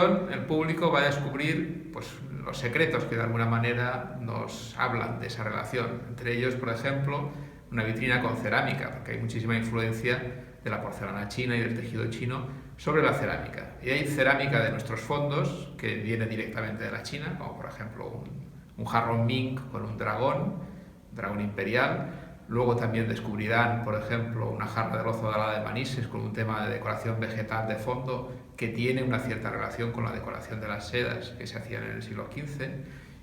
exposición el público va a descubrir pues, los secretos que de alguna manera nos hablan de esa relación. Entre ellos, por ejemplo, una vitrina con cerámica, porque hay muchísima influencia de la porcelana china y del tejido chino sobre la cerámica. Y hay cerámica de nuestros fondos que viene directamente de la China, como por ejemplo un jarrón Ming con un dragón imperial. Luego también descubrirán, por ejemplo, una jarra de lozo dorada de Manises con un tema de decoración vegetal de fondo que tiene una cierta relación con la decoración de las sedas que se hacían en el siglo XV.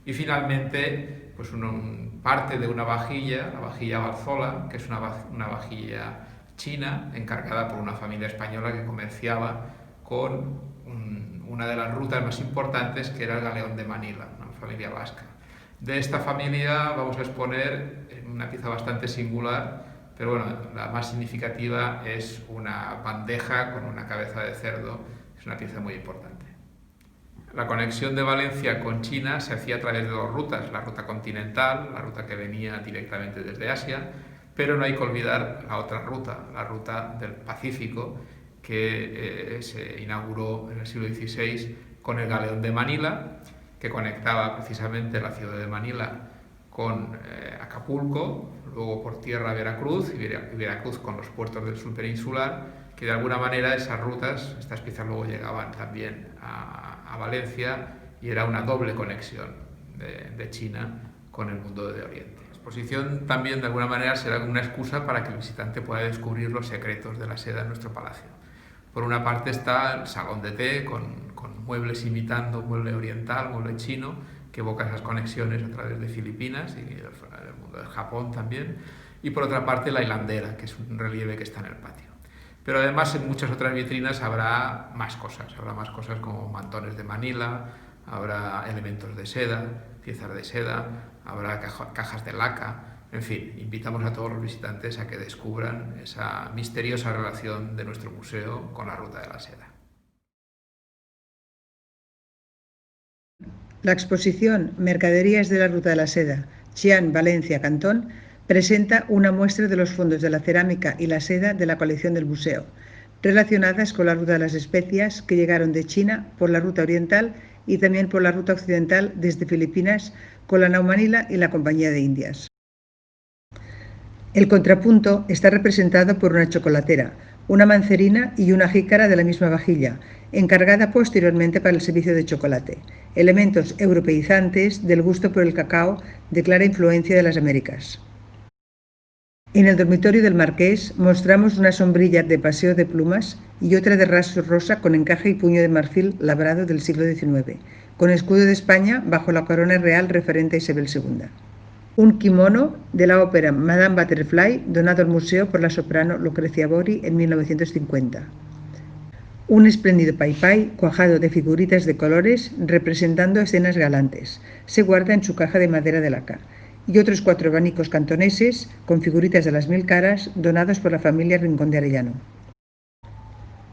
Y finalmente, pues parte de una vajilla, la vajilla Barzola, que es una vajilla china encargada por una familia española que comerciaba con una de las rutas más importantes, que era el galeón de Manila, una familia vasca. De esta familia vamos a exponer una pieza bastante singular, pero bueno, la más significativa es una bandeja con una cabeza de cerdo. Es una pieza muy importante. La conexión de Valencia con China se hacía a través de dos rutas, la ruta continental, la ruta que venía directamente desde Asia, pero no hay que olvidar la otra ruta, la ruta del Pacífico, que se inauguró en el siglo XVI con el galeón de Manila, que conectaba precisamente la ciudad de Manila con Acapulco, luego por tierra a Veracruz, y Veracruz con los puertos del sur peninsular, que de alguna manera esas rutas, estas piezas luego llegaban también a Valencia, y era una doble conexión de China con el mundo de Oriente. La exposición también de alguna manera será una excusa para que el visitante pueda descubrir los secretos de la seda en nuestro palacio. Por una parte está el salón de té con muebles imitando mueble oriental, mueble chino, que evoca esas conexiones a través de Filipinas y del mundo de Japón también. Y por otra parte la hilandera, que es un relieve que está en el patio. Pero además en muchas otras vitrinas habrá más cosas como mantones de Manila, habrá elementos de seda, piezas de seda, habrá cajas de laca. En fin, invitamos a todos los visitantes a que descubran esa misteriosa relación de nuestro museo con la ruta de la seda. La exposición Mercaderías de la Ruta de la Seda, Xi'an, Valencia, Cantón, presenta una muestra de los fondos de la cerámica y la seda de la colección del museo, relacionadas con la ruta de las especias que llegaron de China por la ruta oriental y también por la ruta occidental desde Filipinas con la nau Manila y la Compañía de Indias. El contrapunto está representado por una chocolatera, una mancerina y una jícara de la misma vajilla, encargada posteriormente para el servicio de chocolate, elementos europeizantes del gusto por el cacao de clara influencia de las Américas. En el dormitorio del Marqués mostramos una sombrilla de paseo de plumas y otra de raso rosa con encaje y puño de marfil labrado del siglo XIX, con escudo de España bajo la corona real referente a Isabel II. Un kimono de la ópera Madame Butterfly, donado al museo por la soprano Lucrecia Borri en 1950. Un espléndido paipai cuajado de figuritas de colores representando escenas galantes. Se guarda en su caja de madera de laca. Y otros 4 abanicos cantoneses con figuritas de las 1000 caras donados por la familia Rincón de Arellano.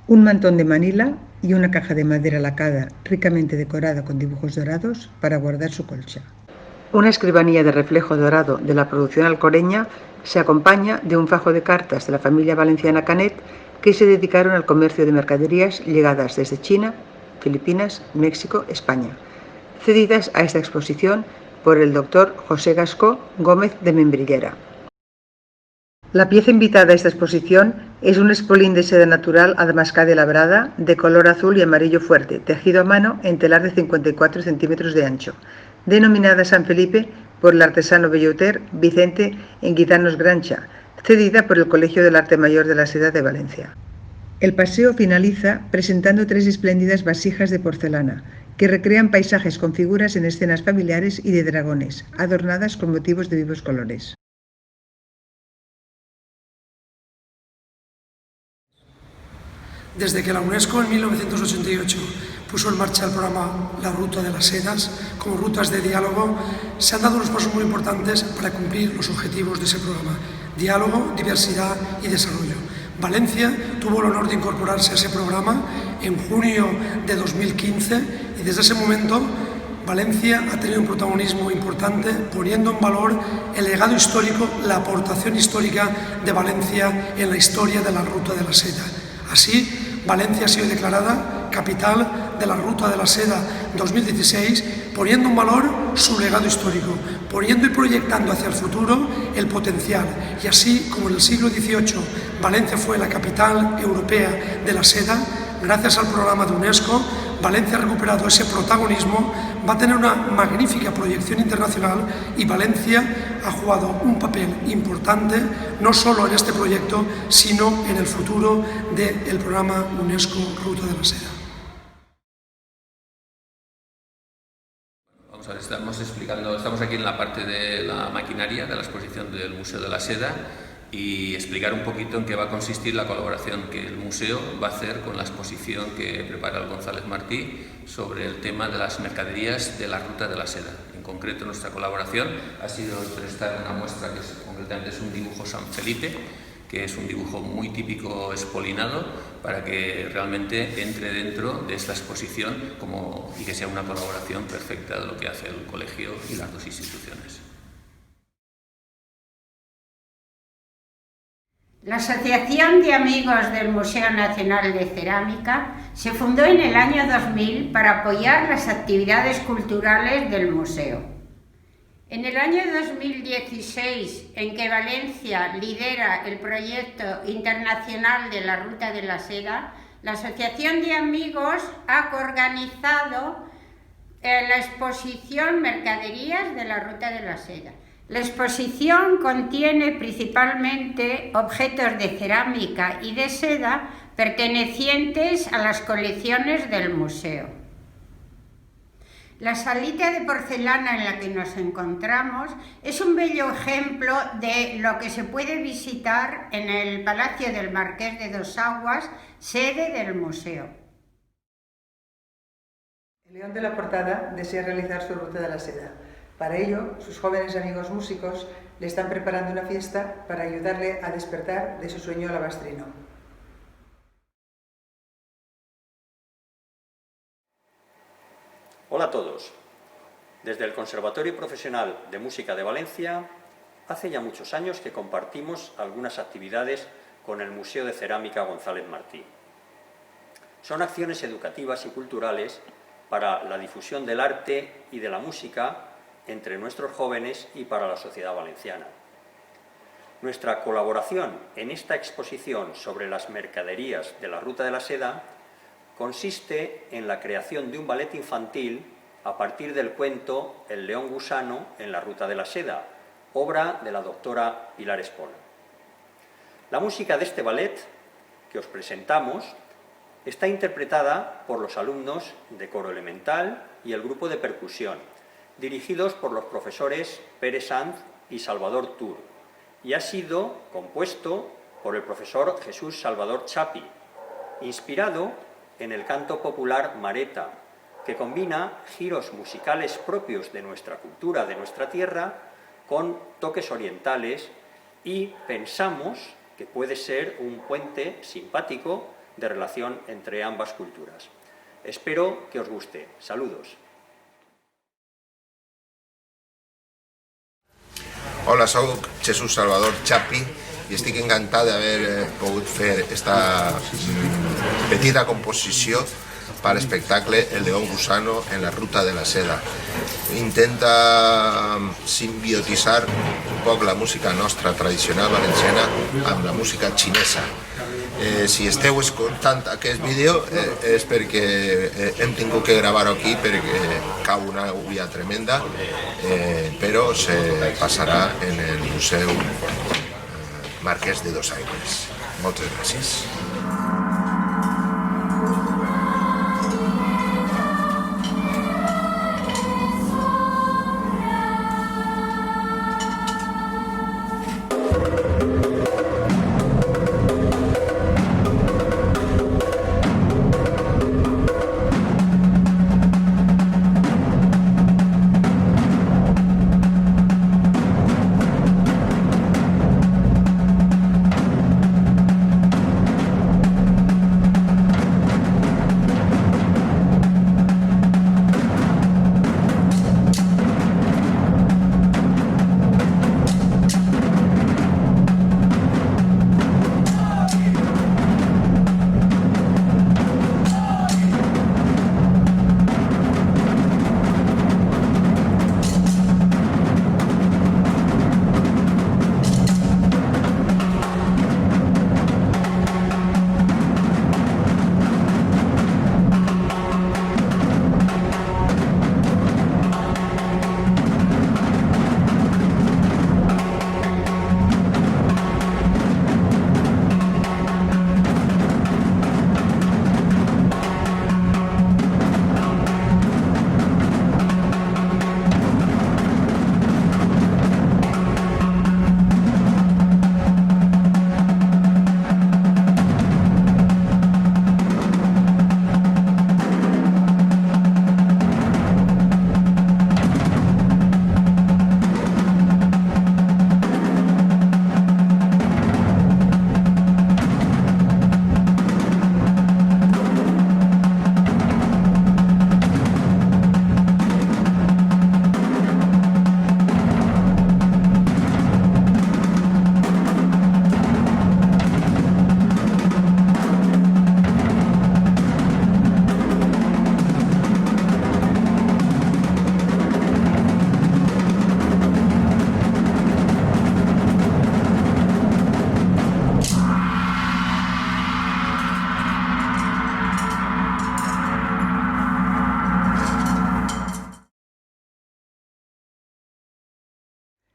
Un mantón de Manila y una caja de madera lacada ricamente decorada con dibujos dorados para guardar su colcha. Una escribanía de reflejo dorado de la producción alcoreña se acompaña de un fajo de cartas de la familia valenciana Canet que se dedicaron al comercio de mercaderías llegadas desde China, Filipinas, México, España, cedidas a esta exposición por el doctor José Gascó Gómez de Membrillera. La pieza invitada a esta exposición es un espolín de seda natural adamascada y labrada de color azul y amarillo fuerte, tejido a mano en telar de 54 centímetros de ancho, denominada San Felipe por el artesano belloter Vicente Enguidanos Grancha, cedida por el Colegio del Arte Mayor de la Seda de Valencia. El paseo finaliza presentando 3 espléndidas vasijas de porcelana, que recrean paisajes con figuras en escenas familiares y de dragones, adornadas con motivos de vivos colores. Desde que la UNESCO en 1988 puso en marcha el programa La Ruta de las Sedas como rutas de diálogo, se han dado unos pasos muy importantes para cumplir los objetivos de ese programa: diálogo, diversidad y desarrollo. Valencia tuvo el honor de incorporarse a ese programa en junio de 2015 y desde ese momento Valencia ha tenido un protagonismo importante, poniendo en valor el legado histórico, la aportación histórica de Valencia en la historia de la Ruta de la Seda. Así, Valencia ha sido declarada capital de la Ruta de la Seda 2016, poniendo en valor su legado histórico, poniendo y proyectando hacia el futuro el potencial. Y así como en el siglo XVIII Valencia fue la capital europea de la seda, gracias al programa de UNESCO, Valencia ha recuperado ese protagonismo, va a tener una magnífica proyección internacional y Valencia ha jugado un papel importante no solo en este proyecto, sino en el futuro del programa UNESCO Ruta de la Seda. Vamos a ver, estamos aquí en la parte de la maquinaria de la exposición del Museo de la Seda y explicar un poquito en qué va a consistir la colaboración que el museo va a hacer con la exposición que prepara el González Martí sobre el tema de las mercaderías de la Ruta de la Seda. En concreto, nuestra colaboración ha sido prestar una muestra que concretamente es un dibujo San Felipe, que es un dibujo muy típico espolinado, para que realmente entre dentro de esta exposición y que sea una colaboración perfecta de lo que hace el colegio y las dos instituciones. La Asociación de Amigos del Museo Nacional de Cerámica se fundó en el año 2000 para apoyar las actividades culturales del museo. En el año 2016, en que Valencia lidera el proyecto internacional de la Ruta de la Seda, la Asociación de Amigos ha organizado la exposición Mercaderías de la Ruta de la Seda. La exposición contiene principalmente objetos de cerámica y de seda pertenecientes a las colecciones del museo. La salita de porcelana en la que nos encontramos es un bello ejemplo de lo que se puede visitar en el Palacio del Marqués de Dos Aguas, sede del museo. El León de la Portada desea realizar su Ruta de la Seda. Para ello, sus jóvenes amigos músicos le están preparando una fiesta para ayudarle a despertar de su sueño alabastrino. Hola a todos. Desde el Conservatorio Profesional de Música de Valencia, hace ya muchos años que compartimos algunas actividades con el Museo de Cerámica González Martí. Son acciones educativas y culturales para la difusión del arte y de la música entre nuestros jóvenes y para la sociedad valenciana. Nuestra colaboración en esta exposición sobre las mercaderías de la Ruta de la Seda consiste en la creación de un ballet infantil a partir del cuento El león gusano en la Ruta de la Seda, obra de la doctora Pilar Espona. La música de este ballet que os presentamos está interpretada por los alumnos de coro elemental y el grupo de percusión, dirigidos por los profesores Pere Sanz y Salvador Tur, y ha sido compuesto por el profesor Jesús Salvador Chapi, inspirado en el canto popular mareta, que combina giros musicales propios de nuestra cultura, de nuestra tierra, con toques orientales, y pensamos que puede ser un puente simpático de relación entre ambas culturas. Espero que os guste. Saludos. Hola, soc Jesús Salvador Chapi i estic encantat d'haver pogut fer esta petita composició per l'espectacle El león gusano en la Ruta de la Seda. Intenta simbiotitzar un poc la música nostra tradicional valenciana amb la música xinesa. Si esteu escoltant aquest vídeo és perquè hem tingut que gravar-ho aquí perquè cau una lluvia tremenda, però se passarà en el Museu Marquès de Dos Aigües. Moltes gràcies.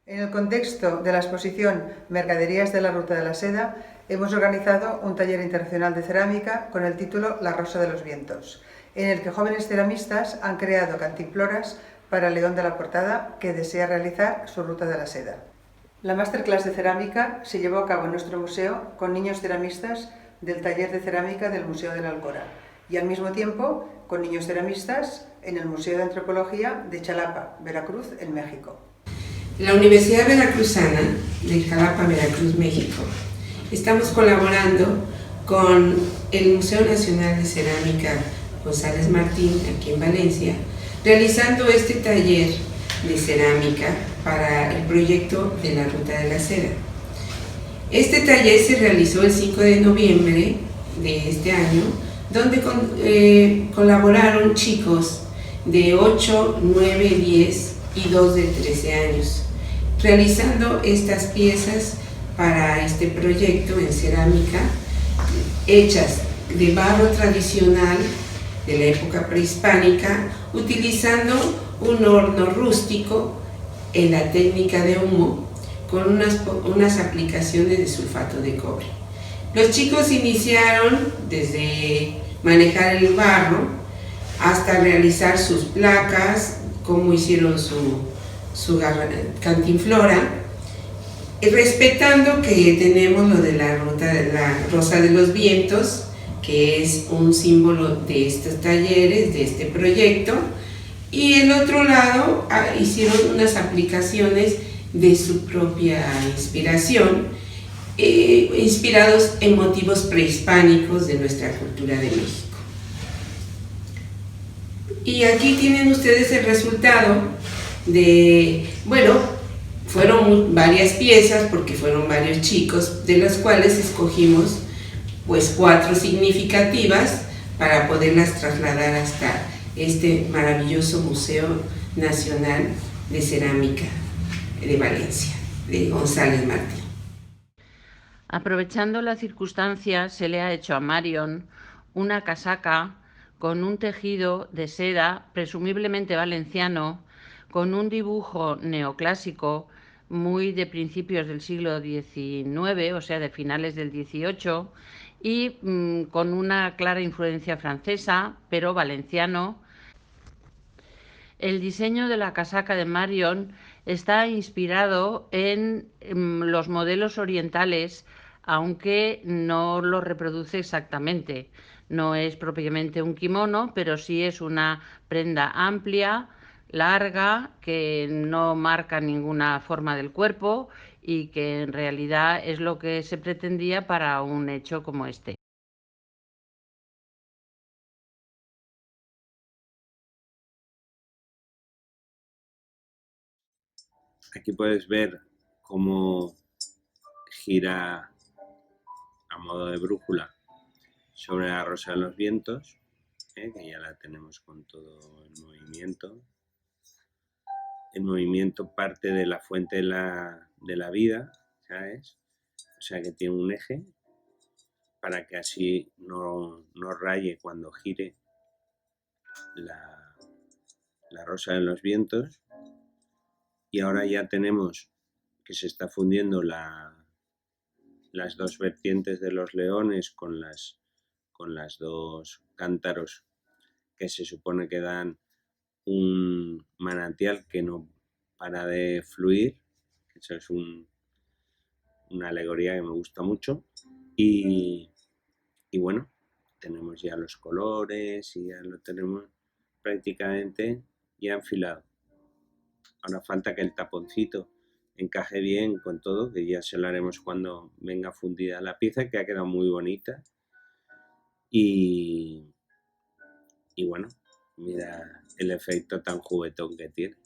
En el contexto de la exposición Mercaderías de la Ruta de la Seda, hemos organizado un taller internacional de cerámica con el título La Rosa de los Vientos, en el que jóvenes ceramistas han creado cantimploras para León de la Portada, que desea realizar su Ruta de la Seda. La masterclass de cerámica se llevó a cabo en nuestro museo con niños ceramistas del taller de cerámica del Museo de la Alcora y al mismo tiempo con niños ceramistas en el Museo de Antropología de Xalapa, Veracruz, en México. La Universidad Veracruzana de Xalapa, Veracruz, México, estamos colaborando con el Museo Nacional de Cerámica González Martín, aquí en Valencia, realizando este taller de cerámica para el proyecto de la Ruta de la Seda. Este taller se realizó el 5 de noviembre de este año, donde colaboraron chicos de 8, 9, 10 y 2 de 13 años, realizando estas piezas para este proyecto en cerámica, hechas de barro tradicional de la época prehispánica, utilizando un horno rústico en la técnica de humo, con unas aplicaciones de sulfato de cobre. Los chicos iniciaron desde manejar el barro hasta realizar sus placas, cómo hicieron su cantinflora, respetando que tenemos lo de la ruta de la Rosa de los Vientos, que es un símbolo de estos talleres, de este proyecto, y el otro lado hicieron unas aplicaciones de su propia inspiración, inspirados en motivos prehispánicos de nuestra cultura de México. Y aquí tienen ustedes el resultado de, bueno, fueron varias piezas porque fueron varios chicos, de las cuales escogimos pues 4 significativas para poderlas trasladar hasta este maravilloso Museo Nacional de Cerámica de Valencia, de González Martín. Aprovechando la circunstancia, se le ha hecho a Marion una casaca con un tejido de seda, presumiblemente valenciano, con un dibujo neoclásico muy de principios del siglo XIX, o sea, de finales del XVIII, y con una clara influencia francesa, pero valenciano. El diseño de la casaca de Marion está inspirado en los modelos orientales, aunque no lo reproduce exactamente. No es propiamente un kimono, pero sí es una prenda amplia, larga, que no marca ninguna forma del cuerpo y que en realidad es lo que se pretendía para un hecho como este. Aquí puedes ver cómo gira a modo de brújula sobre la Rosa de los Vientos, que ya la tenemos con todo el movimiento. El movimiento parte de la fuente de la vida, ¿sabes? O sea que tiene un eje para que así no raye cuando gire la Rosa de los Vientos. Y ahora ya tenemos que se está fundiendo las dos vertientes de los leones con las dos cántaros que se supone que dan un manantial que no para de fluir. Eso es una alegoría que me gusta mucho. Y bueno, tenemos ya los colores y ya lo tenemos prácticamente ya enfilado. Ahora falta que el taponcito encaje bien con todo, que ya se lo haremos cuando venga fundida la pieza, que ha quedado muy bonita. Y bueno, mira el efecto tan juguetón que tiene.